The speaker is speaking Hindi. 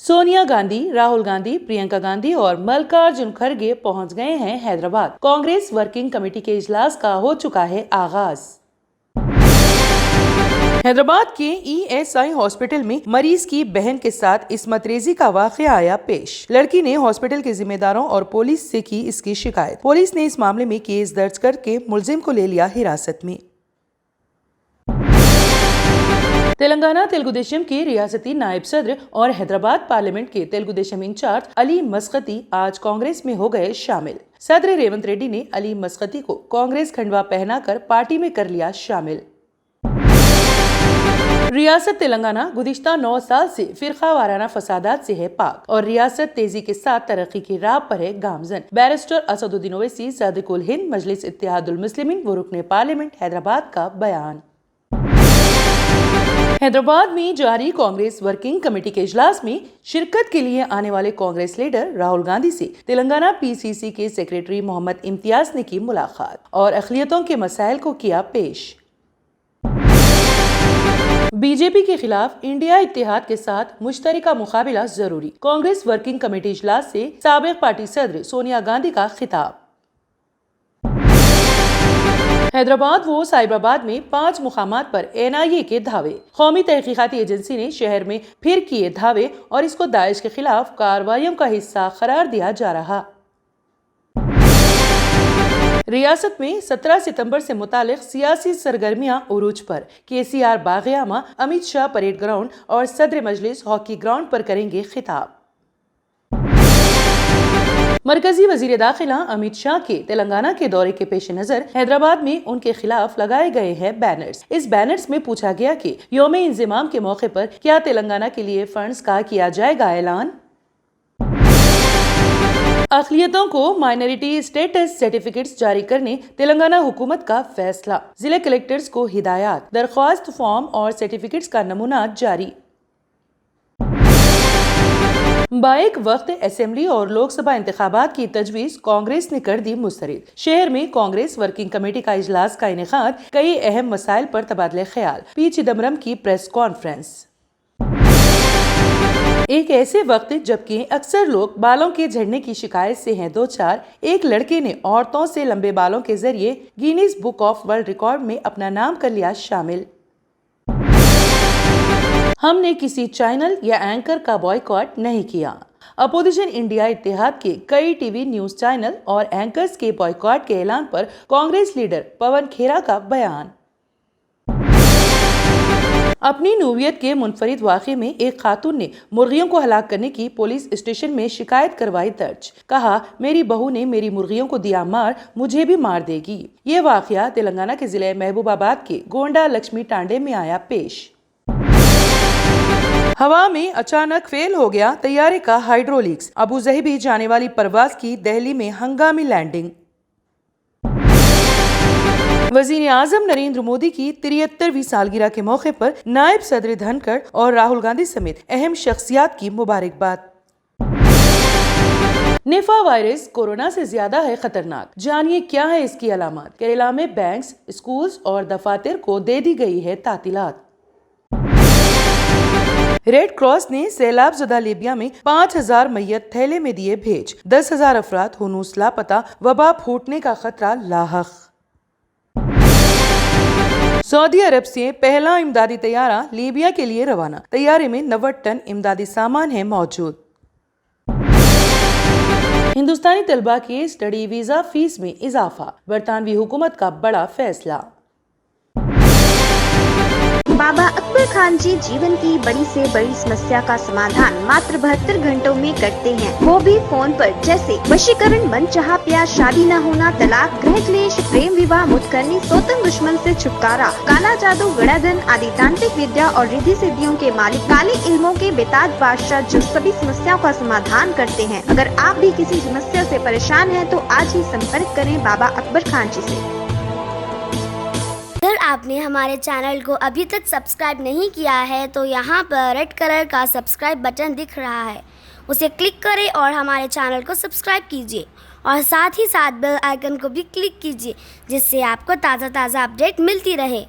सोनिया गांधी, राहुल गांधी, प्रियंका गांधी और मल्लिकार्जुन खड़गे पहुंच गए हैं हैदराबाद। कांग्रेस वर्किंग कमेटी के इजलास का हो चुका है आगाज। हैदराबाद के ESI हॉस्पिटल में मरीज की बहन के साथ इस्मत-रेजी का वाकया आया पेश। लड़की ने हॉस्पिटल के जिम्मेदारों और पुलिस से की इसकी शिकायत। पुलिस ने इस मामले में केस दर्ज करके मुलजिम को ले लिया हिरासत में। तेलंगाना तेलुगुदेशम के रियासती नायब सदर और हैदराबाद पार्लियामेंट के तेलुगुदेशम इंचार्ज अली मस्कती आज कांग्रेस में हो गए शामिल। सदर रेवंत रेड्डी ने अली मस्कती को कांग्रेस खंडवा पहनाकर पार्टी में कर लिया शामिल। रियासत तेलंगाना गुज़िश्ता 9 साल से फिरका वाराना फसादात से है पाक और रियासत तेजी के साथ तरक्की की राह पर है गामजन। बैरिस्टर असदुद्दीन ओवैसी सदरुल हिंद मजलिस इत्तेहादुल मुस्लिमीन व रुकने पार्लियामेंट हैदराबाद का बयान। हैदराबाद में जारी कांग्रेस वर्किंग कमेटी के इजलास में शिरकत के लिए आने वाले कांग्रेस लीडर राहुल गांधी से तेलंगाना PCC के सेक्रेटरी मोहम्मद इम्तियाज ने की मुलाकात और अक़लियतों के मसाइल को किया पेश। बीजेपी के खिलाफ इंडिया इत्तेहाद के साथ मुश्तरका मुकाबला जरूरी। कांग्रेस वर्किंग कमेटी इजलास से साबिक पार्टी सदर सोनिया गांधी का खिताब। हैदराबाद व साइबराबाद में 5 मुकामात पर NIA के धावे। कौमी तहकीकाती एजेंसी ने शहर में फिर किए धावे और इसको दाइश के खिलाफ कार्रवाइयों का हिस्सा करार दिया जा रहा। रियासत में 17 सितंबर से मुतालिक सियासी सरगर्मियां उरूज पर। KCR Bagh-e-Aam, Amit Shah parade ground और सदर मजलिस हॉकी ग्राउंड पर करेंगे खिताब। मरकजी वजीर दाखिला अमित शाह के तेलंगाना के दौरे के पेश नजर हैदराबाद में उनके खिलाफ लगाए गए हैं बैनर्स। इस बैनर्स में पूछा गया कि यौम इंज़िमाम के मौके पर क्या तेलंगाना के लिए फंड्स का किया जाएगा ऐलान। अक़लियतों को माइनॉरिटी स्टेटस सर्टिफिकेट्स जारी करने तेलंगाना हुकूमत का फैसला। जिला कलेक्टर्स को हिदायत, दरख्वास्त फॉर्म और सर्टिफिकेट्स का नमूना जारी। बाइक वक्त असेंबली और लोकसभा इंतखाबात की तजवीज़ कांग्रेस ने कर दी मुस्तरद। शहर में कांग्रेस वर्किंग कमेटी का इजलास का इनेकाद, कई अहम मसाइल पर तबादले ख्याल। P चिदम्बरम की प्रेस कॉन्फ्रेंस। एक ऐसे वक्त जबकि अक्सर लोग बालों के झड़ने की शिकायत से हैं दो चार, एक लड़के ने औरतों से लंबे बालों के जरिए Guinness book of world record में अपना नाम कर लिया शामिल। हमने किसी चैनल या एंकर का बॉयकॉट नहीं किया। अपोजिशन इंडिया इत्तेहाद के कई टीवी न्यूज चैनल और एंकर्स के बॉयकॉट के ऐलान पर कांग्रेस लीडर पवन खेरा का बयान। अपनी नूवियत के मुनफरिद वाक़े में एक खातून ने मुर्गियों को हलाक करने की पुलिस स्टेशन में शिकायत करवाई दर्ज। कहा, मेरी बहू ने मेरी मुर्गियों को दिया मार, मुझे भी मार देगी। ये वाक़या तेलंगाना के जिले महबूबाबाद के गोंडा लक्ष्मी टांडे में आया पेश। हवा में अचानक फेल हो गया तैयारे का हाइड्रोलिक्स। अबू ज़हबी जाने वाली परवाज की दिल्ली में हंगामी लैंडिंग। वज़ीर आज़म नरेंद्र मोदी की 73वीं सालगिरह के मौके पर नायब सदर धनखड़ और राहुल गांधी समेत अहम शख्सियात की मुबारकबाद। निफा वायरस कोरोना से ज्यादा है खतरनाक, जानिए क्या है इसकी अलामत। केरला में बैंक्स, स्कूल्स और दफातर को दे दी गई है तातीलात। रेड क्रॉस ने सैलाब ज़दा लीबिया में 5000 मैयत थैले में दिए भेज। 10,000 अफराद हुनूस लापता, वबा फूटने का खतरा लाहक। सऊदी अरब से पहला इमदादी तैयारा लीबिया के लिए रवाना। तैयारे में 90 टन इमदादी सामान है मौजूद। हिंदुस्तानी तलबा के स्टडी वीजा फीस में इजाफा, बरतानवी हुकूमत का बड़ा फैसला। बाबा अकबर खान जी जीवन की बड़ी से बड़ी समस्या का समाधान मात्र 72 घंटों में करते हैं, वो भी फोन पर। जैसे वशीकरण, मनचाहा प्यार, शादी न होना, तलाक, गृह क्लेश, प्रेम विवाह, मुक्त करनी, सोतन दुश्मन से छुटकारा, काला जादू, गड़ाधन आदि तांत्रिक विद्या और रिद्धि सिद्धियों के मालिक काले इल्मों के बेताज बादशाह जो सभी समस्याओं का समाधान करते हैं। अगर आप भी किसी समस्या से परेशान हैं तो आज ही संपर्क करें बाबा अकबर खान जी से। अगर आपने हमारे चैनल को अभी तक सब्सक्राइब नहीं किया है तो यहाँ पर रेड कलर का सब्सक्राइब बटन दिख रहा है, उसे क्लिक करें और हमारे चैनल को सब्सक्राइब कीजिए और साथ ही साथ बेल आइकन को भी क्लिक कीजिए, जिससे आपको ताज़ा अपडेट मिलती रहे।